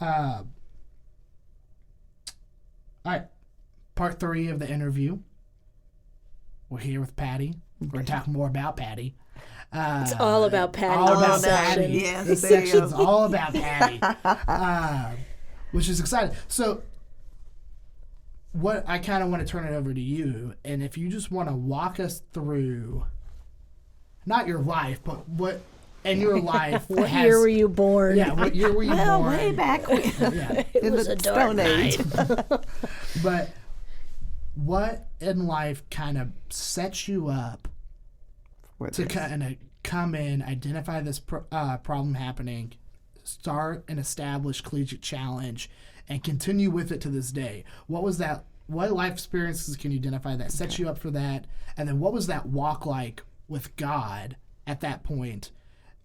All right, part 3 of the interview. We're here with Patty. We're going to talk more about Patty. It's all about Patty. All about section. Patty. Yes, This there you section's go. all about Patty, which is exciting. So, what I kind of want to turn it over to you, and if you just want to walk us through, not your life, but what in your life. What year were you born? Yeah, what year were you Well, born? way back when, Yeah. It in was the a dark Stone night. Age. But what in life kind of sets you up to kind of come in, identify this problem happening, start an established collegiate challenge, and continue with it to this day? What was that? What life experiences can you identify that sets you up for that? And then what was that walk like with God at that point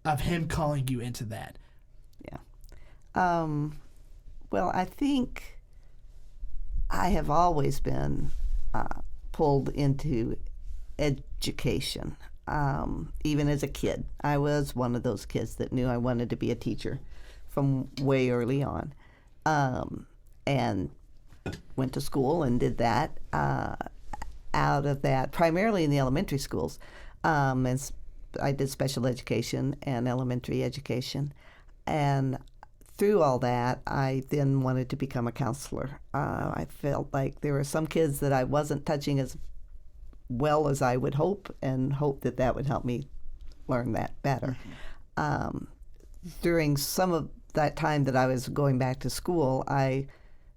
of Him calling you into that? Well, I think I have always been pulled into education. Even as a kid, I was one of those kids that knew I wanted to be a teacher from way early on, and went to school and did that. Out of that, primarily in the elementary schools, as I did special education and elementary education, and through all that, I then wanted to become a counselor. I felt like there were some kids that I wasn't touching as well as I would hope, and hope that that would help me learn that better. During some of that time that I was going back to school, I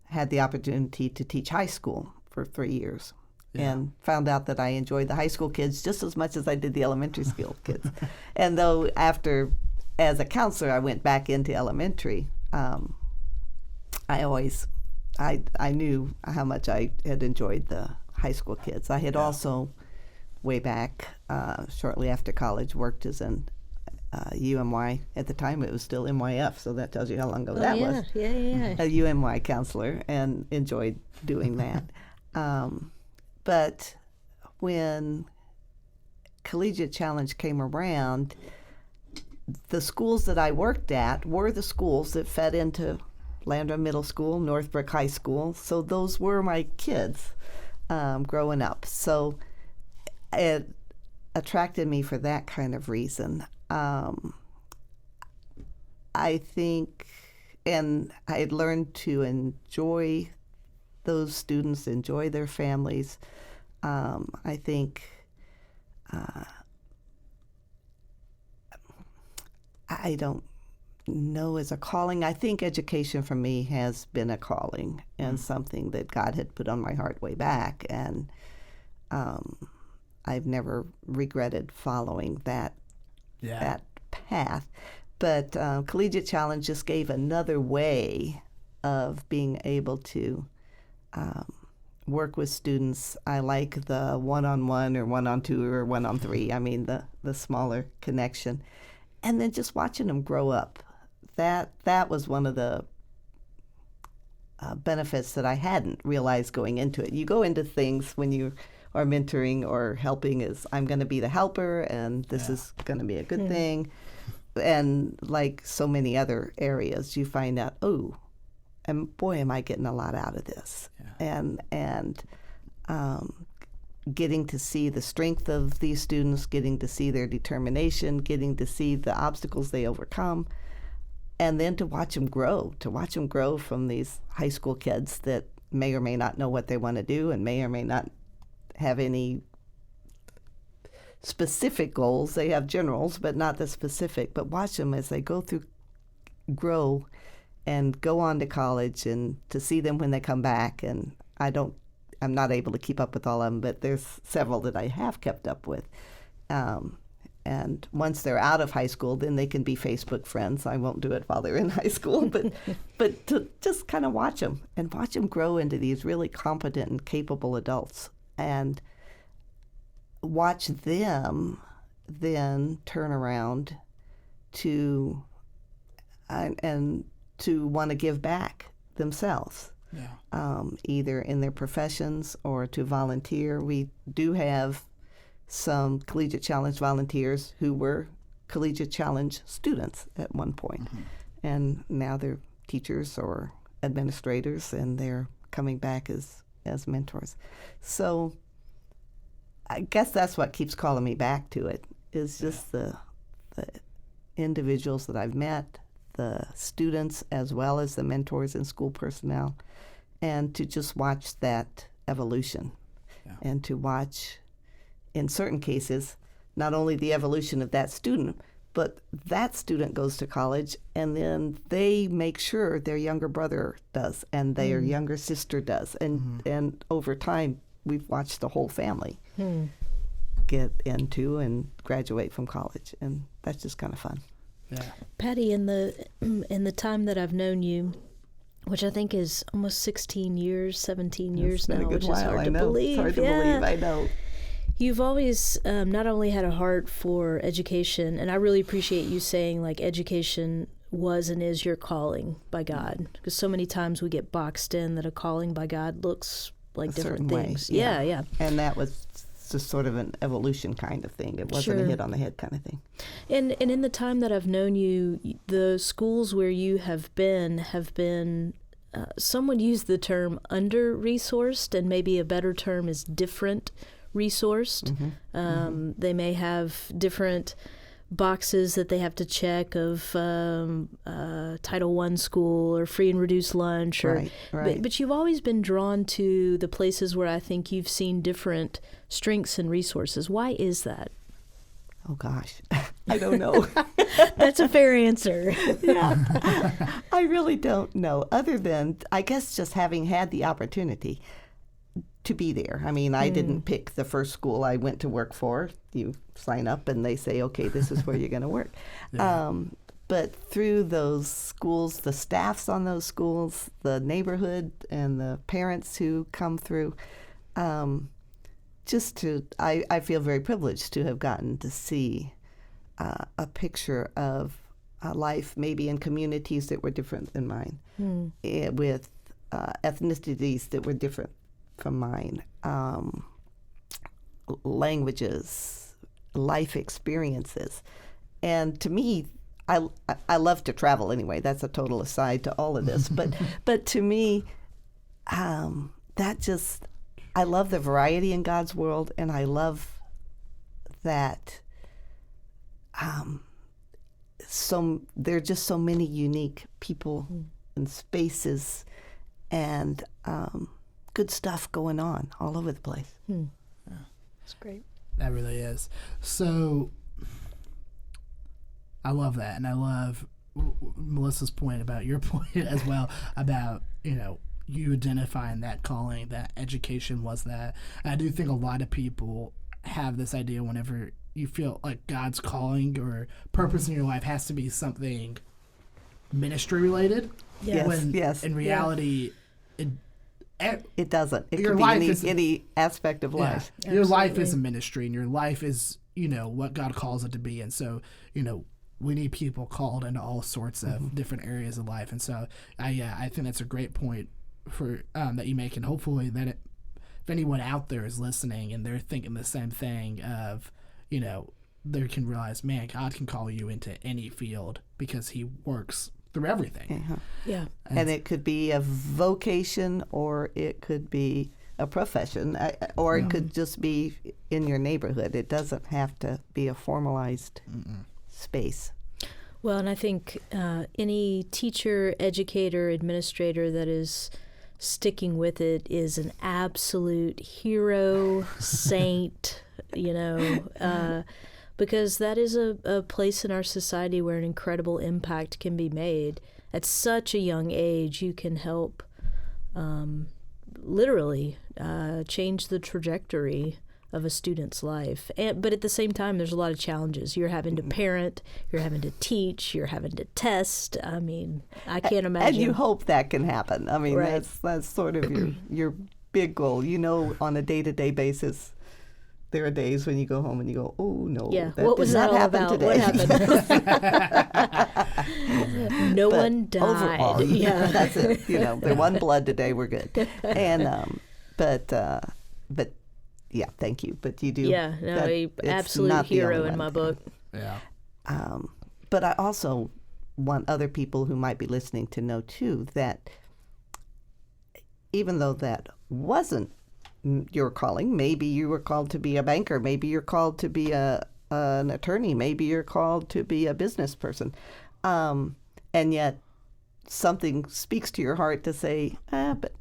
had the opportunity to teach high school for 3 years. Yeah. And found out that I enjoyed the high school kids just as much as I did the elementary school kids. And though as a counselor, I went back into elementary, I knew how much I had enjoyed the high school kids. I had also, way back, shortly after college, worked as an UMY. At the time, it was still MYF, so that tells you how long ago that was. Yeah. A UMY counselor, and enjoyed doing that. But when Collegiate Challenge came around, the schools that I worked at were the schools that fed into Landrum Middle School, Northbrook High School. So those were my kids growing up. So it attracted me for that kind of reason. I think, and I had learned to enjoy those students, enjoy their families. I think I don't know as a calling. I think education for me has been a calling and something that God had put on my heart way back, and I've never regretted following that path. But Collegiate Challenge just gave another way of being able to work with students. I like the one-on-one or one-on-two or one-on-three. I mean, the smaller connection. And then just watching them grow up. That was one of the benefits that I hadn't realized going into it. You go into things when you are mentoring or helping as, I'm going to be the helper, and this is going to be a good thing. And like so many other areas, you find out, oh, and boy, am I getting a lot out of this. And getting to see the strength of these students, getting to see their determination, getting to see the obstacles they overcome, and then to watch them grow from these high school kids that may or may not know what they want to do and may or may not have any specific goals. They have generals, but not the specific. But watch them as they grow and go on to college, and to see them when they come back. And I'm not able to keep up with all of them, but there's several that I have kept up with. And once they're out of high school, then they can be Facebook friends. I won't do it while they're in high school, but to just kind of watch them grow into these really competent and capable adults, and watch them then turn around to and to want to give back themselves. Either in their professions or to volunteer. We do have some Collegiate Challenge volunteers who were Collegiate Challenge students at one point. And now they're teachers or administrators, and they're coming back as mentors. So I guess that's what keeps calling me back to it, is just the individuals that I've met, the students as well as the mentors and school personnel, and to just watch that evolution. And to watch, in certain cases, not only the evolution of that student, but that student goes to college, and then they make sure their younger brother does, and their younger sister does. And over time, we've watched the whole family get into and graduate from college, and that's just kind of fun. Yeah. Patty, in the time that I've known you, which I think is almost 16 years, 17 years now, which is hard to believe. It's hard to believe, I know. You've always not only had a heart for education, and I really appreciate you saying, like, education was and is your calling by God, because so many times we get boxed in that a calling by God looks like different things. Yeah. And that was just sort of an evolution kind of thing. It wasn't a hit on the head kind of thing. And in the time that I've known you, the schools where you have been some would use the term under-resourced, and maybe a better term is different resourced. They may have different boxes that they have to check of Title I school or free and reduced lunch. Right. But you've always been drawn to the places where I think you've seen different strengths and resources. Why is that? Oh, gosh. I don't know. That's a fair answer. Yeah. I really don't know, other than, I guess, just having had the opportunity to be there. I mean, I didn't pick the first school I went to work for. You sign up and they say, okay, this is where you're going to work. But through those schools, the staffs on those schools, the neighborhood and the parents who come through, I feel very privileged to have gotten to see a picture of life maybe in communities that were different than mine, with ethnicities that were different from mine, languages, life experiences. And to me, I love to travel anyway. That's a total aside to all of this. But to me, that just, I love the variety in God's world, and I love that there are just so many unique people and spaces and good stuff going on all over the place. Yeah. That's great. That really is. So I love that, and I love Melissa's point about your point as well about, you identifying that calling, that education was that. And I do think a lot of people have this idea whenever you feel like God's calling or purpose in your life has to be something ministry related. Yes. In reality, it doesn't. It your could life be is any aspect of life. Yeah. Your life is a ministry, and your life is, what God calls it to be. And so, we need people called into all sorts of different areas of life. And so, I think that's a great point for that you make, and hopefully that if anyone out there is listening and they're thinking the same thing of, they can realize, man, God can call you into any field because He works through everything. Yeah. And it could be a vocation, or it could be a profession, or it could just be in your neighborhood. It doesn't have to be a formalized space. Well, and I think any teacher, educator, administrator that is sticking with it is an absolute hero, saint, because that is a place in our society where an incredible impact can be made. At such a young age, you can help literally change the trajectory of a student's life. But at the same time, there's a lot of challenges. You're having to parent, you're having to teach, you're having to test. I mean, I can't imagine. And you hope that can happen. I mean, right. that's sort of your big goal. On a day-to-day basis, there are days when you go home and you go, oh, no, what was that all about? Today. What happened? No one died. Overall, that's it. They're one blood today, we're good. And, but yeah, thank you. But you do. Yeah, no, absolute hero in my book. Yeah. But I also want other people who might be listening to know too that even though that wasn't your calling, maybe you were called to be a banker, maybe you're called to be an attorney, maybe you're called to be a business person, and yet something speaks to your heart to say, but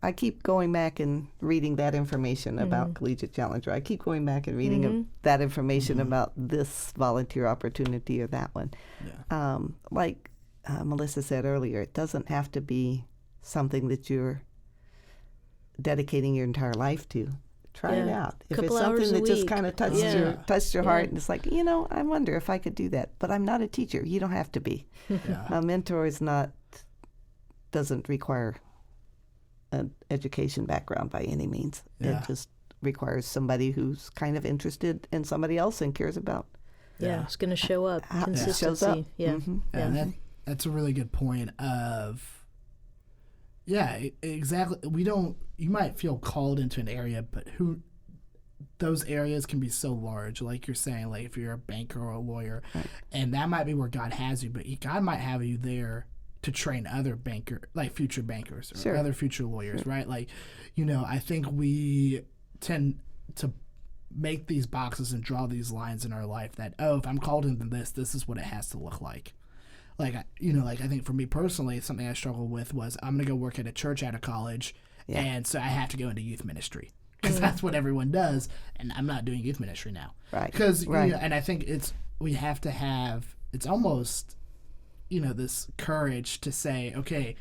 I keep going back and reading that information about Collegiate Challenge, or I keep going back and reading that information about this volunteer opportunity or that one. Yeah. Like Melissa said earlier, it doesn't have to be something that you're dedicating your entire life to. Try it out. If it's something that just kind of touched your heart, and it's like, I wonder if I could do that. But I'm not a teacher. You don't have to be. Yeah. A mentor doesn't require an education background by any means. Yeah. It just requires somebody who's kind of interested in somebody else and cares about. Yeah, it's going to show up. Consistency. Shows up. Yeah. Mm-hmm. And that's a really good point of, exactly. You might feel called into an area, but those areas can be so large, like you're saying, like if you're a banker or a lawyer, right. And that might be where God has you, but God might have you there to train other future bankers or other future lawyers, right? Like, I think we tend to make these boxes and draw these lines in our life that, if I'm called into this is what it has to look like. Like, I think for me personally, something I struggled with was I'm going to go work at a church out of college, and so I have to go into youth ministry because that's what everyone does, and I'm not doing youth ministry now. Right. Because, and I think we have to have, it's almost, this courage to say, okay,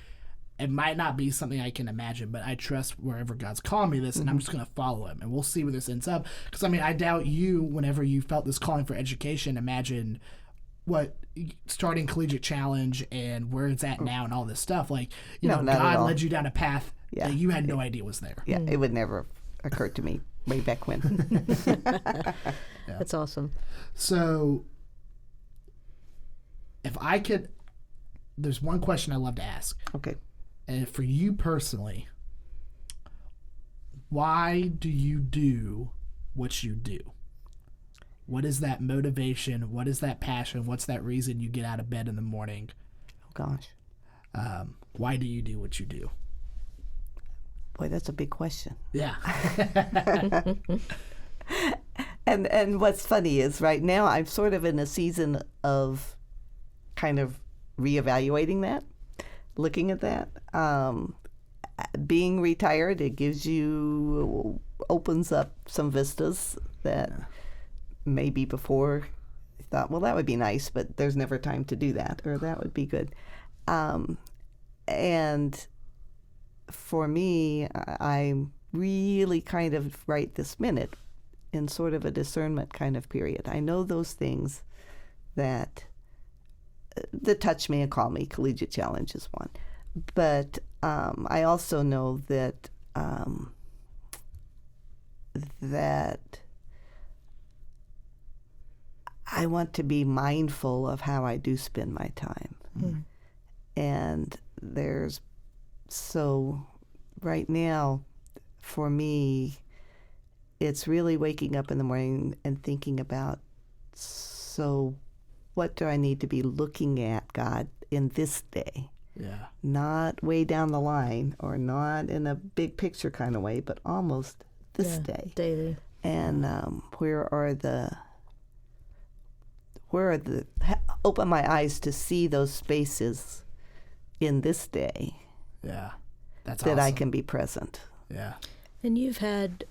it might not be something I can imagine, but I trust wherever God's calling me this, and I'm just going to follow him, and we'll see where this ends up. Because, I doubt you, whenever you felt this calling for education, imagine what starting Collegiate Challenge and where it's at now and all this stuff. Like, God led you down a path that you had no idea was there. Yeah, it would never occur to me way back when. That's awesome. So, if I could, there's one question I love to ask. Okay. And for you personally, why do you do what you do? What is that motivation? What is that passion? What's that reason you get out of bed in the morning? Oh, gosh. Why do you do what you do? Boy, that's a big question. Yeah. And what's funny is right now I'm sort of in a season of kind of reevaluating that, looking at that. Being retired, it opens up some vistas that maybe before I thought, well, that would be nice, but there's never time to do that, or that would be good. And for me, I'm really kind of right this minute in sort of a discernment kind of period. I know those things that touch me and call me. Collegiate Challenge is one. But I also know that that I want to be mindful of how I do spend my time. Mm. And so right now, for me, it's really waking up in the morning and thinking about, so what do I need to be looking at, God, in this day? Yeah. Not way down the line or not in a big picture kind of way, but almost this day. Daily. And open my eyes to see those spaces in this day. Yeah. That's that awesome. I can be present. Yeah. And you've had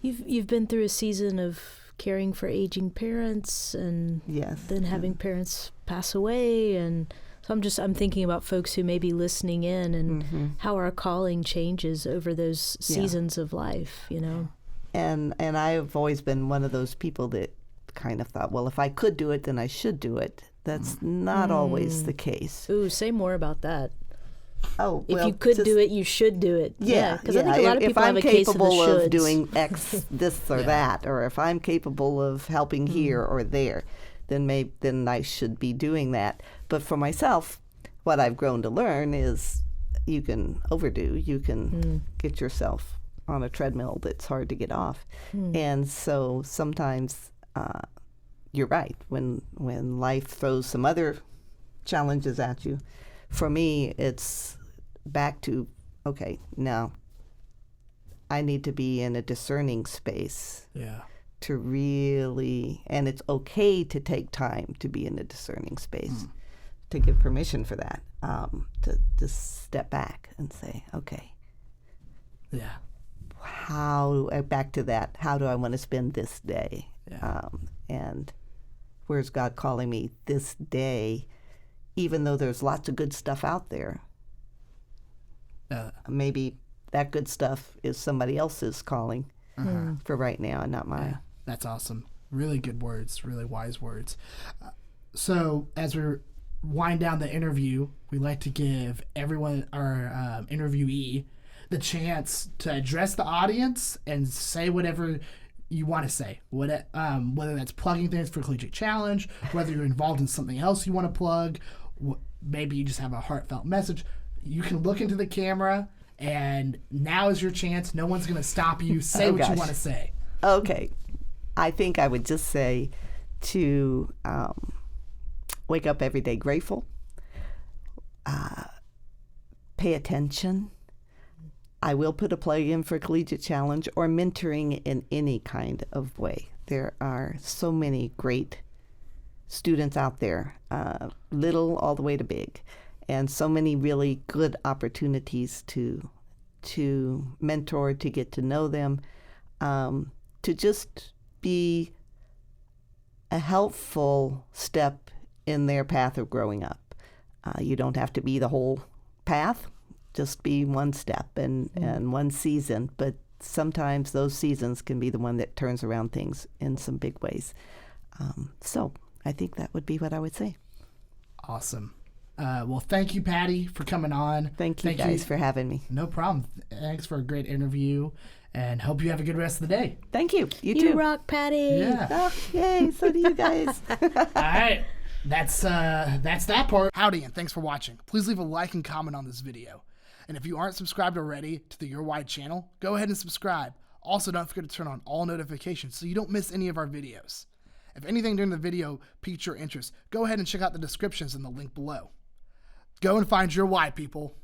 you've been through a season of caring for aging parents and then having parents pass away, and so I'm thinking about folks who may be listening in and how our calling changes over those seasons of life, And I've always been one of those people that kind of thought, well, if I could do it, then I should do it. That's not always the case. Ooh, say more about that. Oh, well, if you could do it, you should do it. Yeah, because I think a lot of people have a case of the shoulds. If I'm capable of doing X, this or that, or if I'm capable of helping here or there, then I should be doing that. But for myself, what I've grown to learn is you can overdo. You can get yourself on a treadmill that's hard to get off. And so sometimes you're right. When life throws some other challenges at you, for me, it's back to, okay, now I need to be in a discerning space. Yeah. To really, and it's okay to take time to be in a discerning space, to give permission for that, to just step back and say, okay, yeah, back to that, how do I want to spend this day? Yeah. And where's God calling me this day, even though there's lots of good stuff out there? Maybe that good stuff is somebody else's calling for right now and not mine. Yeah. That's awesome. Really good words, really wise words. So as we wind down the interview, we like to give everyone, our interviewee, the chance to address the audience and say whatever you want to say. Whether that's plugging things for Collegiate Challenge, whether you're involved in something else you want to plug, maybe you just have a heartfelt message. You can look into the camera, and now is your chance. No one's going to stop you. Say what you want to say. Okay. I think I would just say to wake up every day grateful, pay attention. I will put a plug in for Collegiate Challenge or mentoring in any kind of way. There are so many great students out there, little all the way to big, and so many really good opportunities to mentor, to get to know them, to just be a helpful step in their path of growing up. You don't have to be the whole path, just be one step and one season, but sometimes those seasons can be the one that turns around things in some big ways. So I think that would be what I would say. Awesome. Well, thank you, Patty, for coming on. Thank you guys for having me. No problem. Thanks for a great interview, and hope you have a good rest of the day. Thank you. You You too. rock, Patty. Yeah. Oh, yay, so do you guys. All right. That's that part. Howdy, and thanks for watching. Please leave a like and comment on this video. And if you aren't subscribed already to the Your Wide channel, go ahead and subscribe. Also, don't forget to turn on all notifications so you don't miss any of our videos. If anything during the video piqued your interest, go ahead and check out the descriptions in the link below. Go and find your why, people.